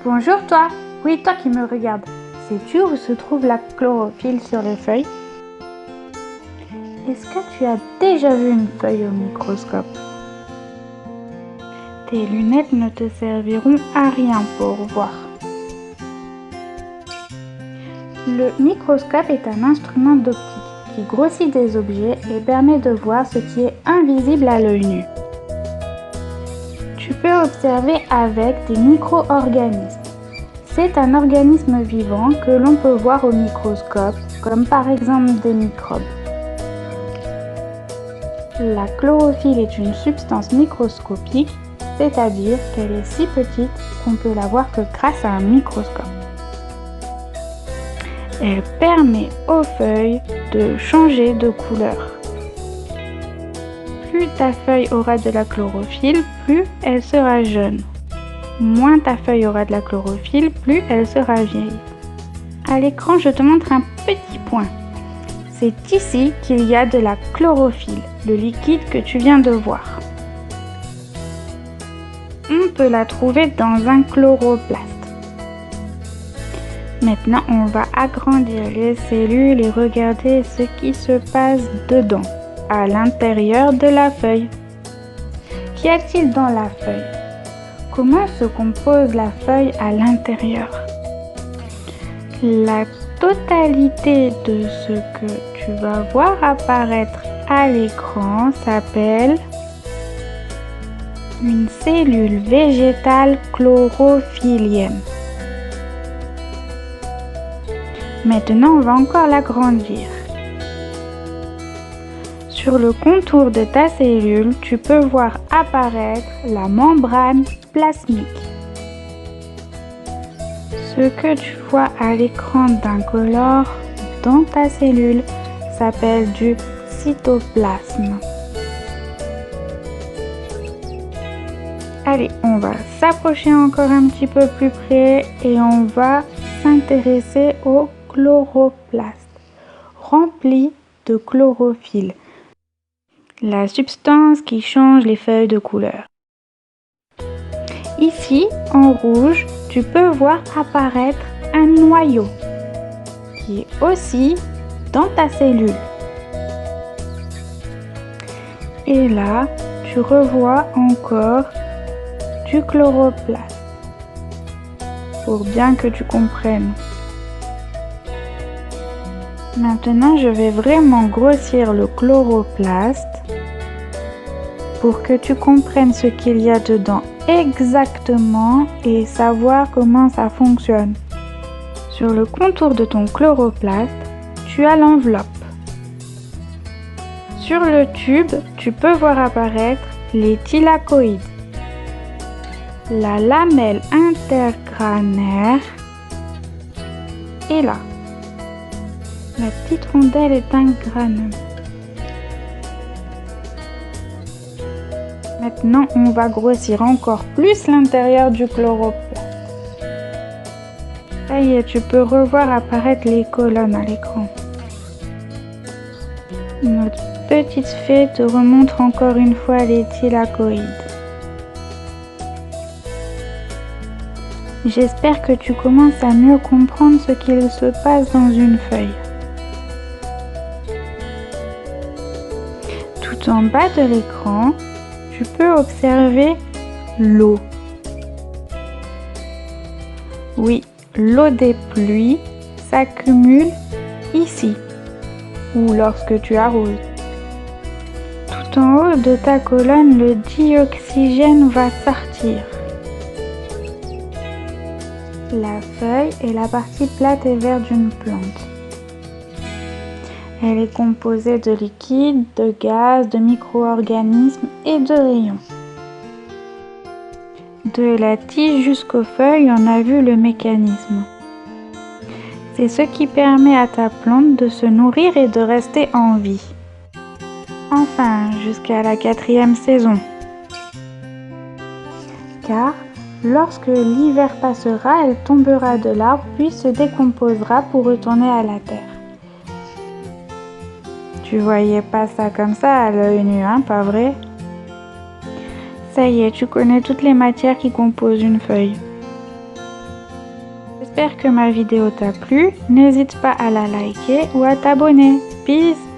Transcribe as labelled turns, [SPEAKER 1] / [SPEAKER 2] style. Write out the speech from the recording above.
[SPEAKER 1] Bonjour toi. Oui, toi qui me regardes. Sais-tu où se trouve la chlorophylle sur les feuilles? Est-ce que tu as déjà vu une feuille au microscope? Tes lunettes ne te serviront à rien pour voir. Le microscope est un instrument d'optique qui grossit des objets et permet de voir ce qui est invisible à l'œil nu. Tu peux observer avec des micro-organismes. C'est un organisme vivant que l'on peut voir au microscope, comme par exemple des microbes. La chlorophylle est une substance microscopique, c'est-à-dire qu'elle est si petite qu'on peut la voir que grâce à un microscope. Elle permet aux feuilles de changer de couleur. Plus ta feuille aura de la chlorophylle, plus elle sera jeune. Moins ta feuille aura de la chlorophylle, plus elle sera vieille. À l'écran, je te montre un petit point. C'est ici qu'il y a de la chlorophylle, le liquide que tu viens de voir. On peut la trouver dans un chloroplaste. Maintenant, on va agrandir les cellules et regarder ce qui se passe dedans, à l'intérieur de la feuille. Qu'y a-t-il dans la feuille? Comment se compose la feuille à l'intérieur? La totalité de ce que tu vas voir apparaître à l'écran s'appelle une cellule végétale chlorophyllienne. Maintenant, on va encore l'agrandir. Sur le contour de ta cellule, tu peux voir apparaître la membrane plasmique. Ce que tu vois à l'écran d'incolore dans ta cellule s'appelle du cytoplasme. Allez, on va s'approcher encore un petit peu plus près et on va s'intéresser au chloroplaste, rempli de chlorophylle, la substance qui change les feuilles de couleur. Ici, en rouge, tu peux voir apparaître un noyau qui est aussi dans ta cellule. Et là, tu revois encore du chloroplaste pour bien que tu comprennes. Maintenant, je vais vraiment grossir le chloroplaste pour que tu comprennes ce qu'il y a dedans exactement et savoir comment ça fonctionne. Sur le contour de ton chloroplaste, tu as l'enveloppe. Sur le tube, tu peux voir apparaître les thylakoïdes, la lamelle intergranaire est là. La petite rondelle est un granum. Maintenant, on va grossir encore plus l'intérieur du chloroplaste. Ça y est, tu peux revoir apparaître les colonnes à l'écran. Notre petite fée te remontre encore une fois les thylakoïdes. J'espère que tu commences à mieux comprendre ce qu'il se passe dans une feuille. Tout en bas de l'écran, tu peux observer l'eau. Oui, l'eau des pluies s'accumule ici, ou lorsque tu arroses. Tout en haut de ta colonne, le dioxygène va sortir. La feuille est la partie plate et verte d'une plante. Elle est composée de liquide, de gaz, de micro-organismes et de rayons. De la tige jusqu'aux feuilles, on a vu le mécanisme. C'est ce qui permet à ta plante de se nourrir et de rester en vie. Enfin, jusqu'à la 4e saison. Car lorsque l'hiver passera, elle tombera de l'arbre puis se décomposera pour retourner à la terre. Tu voyais pas ça comme ça à l'œil nu, hein, pas vrai? Ça y est, tu connais toutes les matières qui composent une feuille. J'espère que ma vidéo t'a plu. N'hésite pas à la liker ou à t'abonner. Peace!